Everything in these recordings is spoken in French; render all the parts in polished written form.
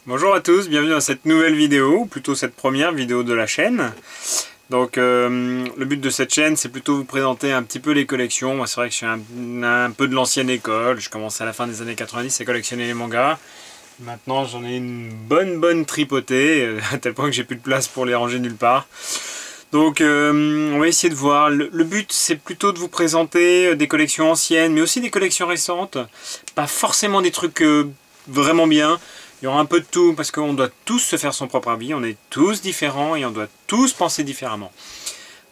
Bonjour à tous, bienvenue dans cette nouvelle vidéo, ou plutôt cette première vidéo de la chaîne. Donc le but de cette chaîne, c'est plutôt vous présenter un petit peu les collections. Moi c'est vrai que je suis un peu de l'ancienne école, je commençais à la fin des années 90 à collectionner les mangas. Maintenant j'en ai une bonne tripotée, à tel point que j'ai plus de place pour les ranger nulle part. Donc on va essayer de voir. Le but c'est plutôt de vous présenter des collections anciennes, mais aussi des collections récentes. Pas forcément des trucs vraiment bien. Il y aura un peu de tout parce qu'on doit tous se faire son propre avis, on est tous différents et on doit tous penser différemment.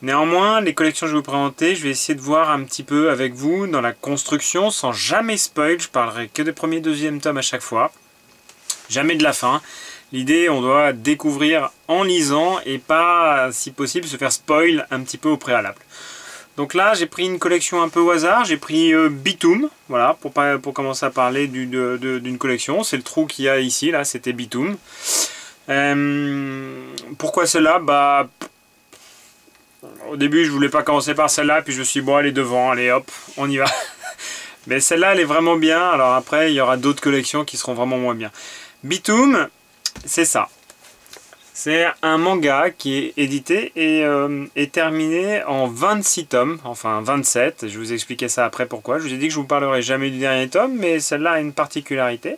Néanmoins, les collections que je vais vous présenter, je vais essayer de voir un petit peu avec vous dans la construction sans jamais spoil. Je parlerai que des premiers et deuxièmes tomes à chaque fois. Jamais de la fin. L'idée, on doit découvrir en lisant et pas, si possible, se faire spoil un petit peu au préalable. Donc là, j'ai pris une collection un peu au hasard. J'ai pris Bitoom, voilà, pour commencer à parler d'une collection. C'est le trou qu'il y a ici, là, c'était Bitoom. Pourquoi celle-là? Bah, au début, je voulais pas commencer par celle-là, puis je me suis dit, bon, elle est devant, allez, hop, on y va. Mais celle-là, elle est vraiment bien. Alors après, il y aura d'autres collections qui seront vraiment moins bien. Bitoom, c'est ça. C'est un manga qui est édité et est terminé en 26 tomes, enfin 27, je vais vous expliquer ça après pourquoi. Je vous ai dit que je vous parlerai jamais du dernier tome, mais celle-là a une particularité.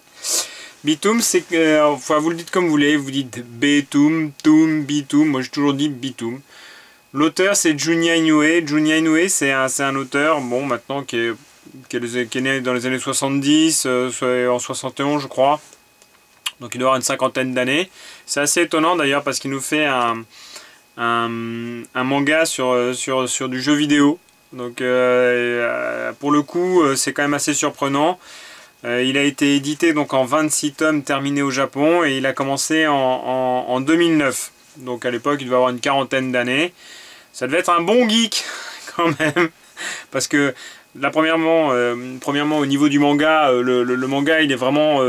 Bitoom, c'est que, enfin vous le dites comme vous voulez, vous dites Bitoom, Toom, Bitoom, moi j'ai toujours dit Bitoom. L'auteur c'est Junya Inoue. Junya Inoue c'est un auteur, bon maintenant qui est né dans les années 70, en 71 je crois. Donc il doit avoir une cinquantaine d'années. C'est assez étonnant d'ailleurs parce qu'il nous fait un manga sur du jeu vidéo. Donc pour le coup c'est quand même assez surprenant. Il a été édité donc en 26 tomes terminés au Japon et il a commencé en 2009. Donc à l'époque il devait avoir une quarantaine d'années. Ça devait être un bon geek quand même. Parce que là, premièrement, au niveau du manga, le manga il est vraiment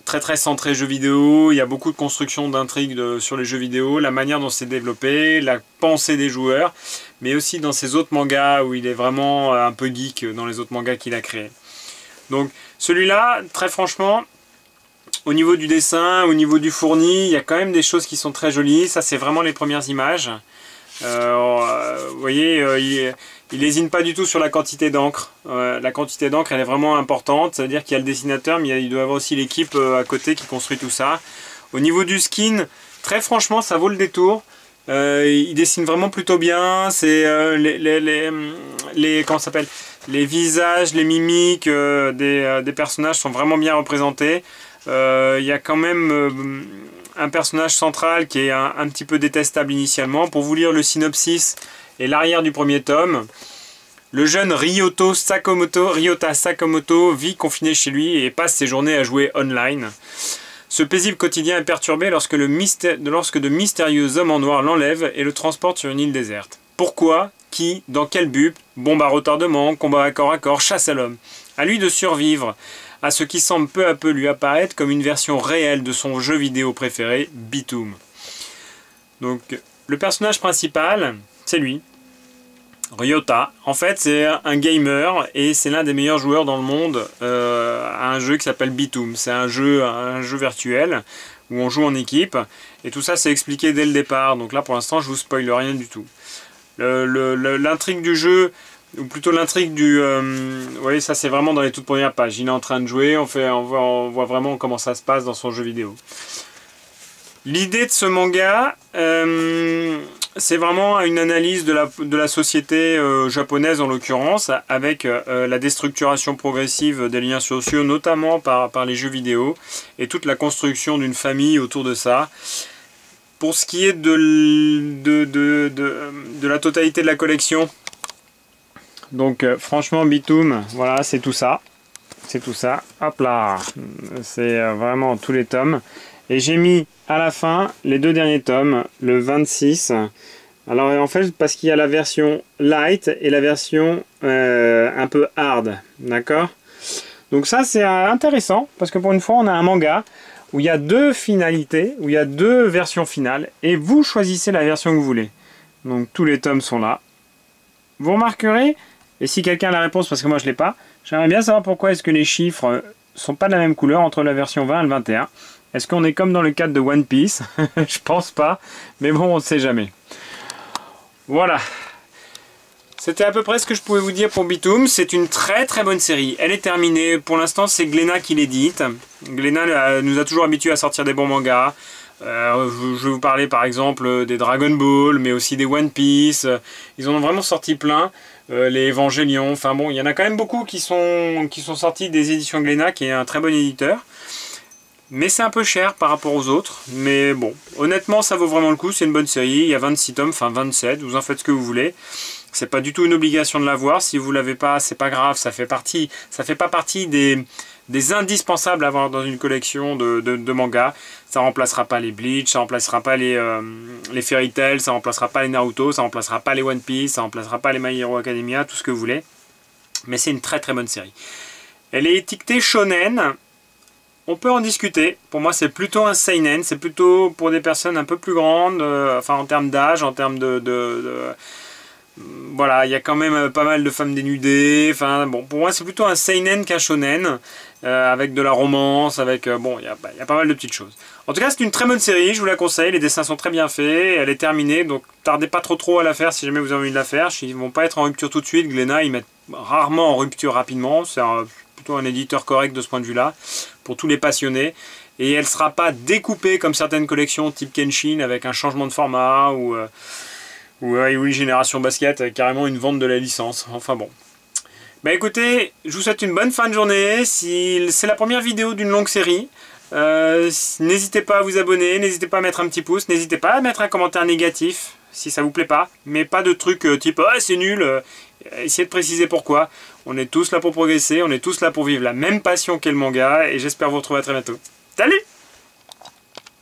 très centré jeux vidéo. Il y a beaucoup de construction d'intrigues sur les jeux vidéo, la manière dont c'est développé, la pensée des joueurs, mais aussi dans ses autres mangas où il est vraiment un peu geek dans les autres mangas qu'il a créés. Donc celui-là, très franchement, au niveau du dessin, au niveau du fourni, il y a quand même des choses qui sont très jolies. Ça, c'est vraiment les premières images. Vous voyez, il lésine pas du tout sur la quantité d'encre. La quantité d'encre elle est vraiment importante, ça veut dire qu'il y a le dessinateur mais il doit y avoir aussi l'équipe à côté qui construit tout ça. Au niveau du skin, très franchement ça vaut le détour. Il dessine vraiment plutôt bien. C'est comment ça s'appelle, les visages, les mimiques des personnages sont vraiment bien représentés. Il y a quand même un personnage central qui est un petit peu détestable initialement. Pour vous lire le synopsis et l'arrière du premier tome, le jeune Ryota Sakamoto vit confiné chez lui et passe ses journées à jouer online. Ce paisible quotidien est perturbé lorsque de mystérieux hommes en noir l'enlèvent et le transportent sur une île déserte. Pourquoi? Qui? Dans quel but? Bombe à retardement, combat à corps, chasse à l'homme. À lui de survivre à ce qui semble peu à peu lui apparaître comme une version réelle de son jeu vidéo préféré, Bitoom. Donc, le personnage principal, c'est lui, Ryota. En fait, c'est un gamer et c'est l'un des meilleurs joueurs dans le monde à un jeu qui s'appelle Bitoom. C'est un jeu virtuel où on joue en équipe et tout ça, c'est expliqué dès le départ. Donc là, pour l'instant, je vous spoil rien du tout. L'intrigue du jeu, ou plutôt l'intrigue du... vous voyez, ça c'est vraiment dans les toutes premières pages. Il est en train de jouer, on voit vraiment comment ça se passe dans son jeu vidéo. L'idée de ce manga, c'est vraiment une analyse de la société japonaise en l'occurrence, avec la déstructuration progressive des liens sociaux, notamment par les jeux vidéo, et toute la construction d'une famille autour de ça. Pour ce qui est de la totalité de la collection, donc franchement Bitoom, voilà, c'est tout ça. C'est tout ça. Hop là. C'est vraiment tous les tomes. Et j'ai mis à la fin les deux derniers tomes, le 26. Alors en fait, parce qu'il y a la version light et la version un peu hard. D'accord? Donc ça c'est intéressant, parce que pour une fois on a un manga où il y a deux finalités, où il y a deux versions finales, et vous choisissez la version que vous voulez. Donc tous les tomes sont là. Vous remarquerez, et si quelqu'un a la réponse, parce que moi je ne l'ai pas, j'aimerais bien savoir pourquoi est-ce que les chiffres sont pas de la même couleur entre la version 20 et le 21. Est-ce qu'on est comme dans le cadre de One Piece? Je pense pas, mais bon, on ne sait jamais. Voilà. C'était à peu près ce que je pouvais vous dire pour Bitoum. C'est une très très bonne série. Elle est terminée. Pour l'instant, c'est Glénat qui l'édite. Glénat nous a toujours habitués à sortir des bons mangas. Je vais vous parler par exemple des Dragon Ball, mais aussi des One Piece. Ils en ont vraiment sorti plein. Les Évangélions. Enfin bon, il y en a quand même beaucoup qui sont sortis des éditions Glénat, qui est un très bon éditeur. Mais c'est un peu cher par rapport aux autres. Mais bon, honnêtement, ça vaut vraiment le coup. C'est une bonne série. Il y a 26 tomes, enfin 27. Vous en faites ce que vous voulez. C'est pas du tout une obligation de l'avoir. Si vous l'avez pas, c'est pas grave. Ça fait pas partie des indispensables à avoir dans une collection de mangas. Ça remplacera pas les Bleach, ça remplacera pas les Fairy Tail, ça remplacera pas les Naruto, ça remplacera pas les One Piece, ça remplacera pas les My Hero Academia, tout ce que vous voulez. Mais c'est une très très bonne série. Elle est étiquetée shonen. On peut en discuter. Pour moi, c'est plutôt un seinen. C'est plutôt pour des personnes un peu plus grandes, enfin en termes d'âge, en termes voilà, il y a quand même pas mal de femmes dénudées. Enfin, bon, pour moi, c'est plutôt un seinen qu'un shonen, avec de la romance, avec bon, il y a pas mal de petites choses. En tout cas, c'est une très bonne série. Je vous la conseille. Les dessins sont très bien faits. Elle est terminée, donc tardez pas trop à la faire si jamais vous avez envie de la faire. Ils vont pas être en rupture tout de suite. Glénat, ils mettent rarement en rupture rapidement. C'est plutôt un éditeur correct de ce point de vue-là, pour tous les passionnés. Et elle ne sera pas découpée comme certaines collections type Kenshin avec un changement de format ou une génération basket avec carrément une vente de la licence. Enfin bon. Bah écoutez, je vous souhaite une bonne fin de journée. Si c'est la première vidéo d'une longue série, n'hésitez pas à vous abonner, n'hésitez pas à mettre un petit pouce, n'hésitez pas à mettre un commentaire négatif si ça vous plaît pas, mais pas de trucs type ah c'est nul, essayez de préciser pourquoi. On est tous là pour progresser, on est tous là pour vivre la même passion qu'est le manga et j'espère vous retrouver à très bientôt. Salut!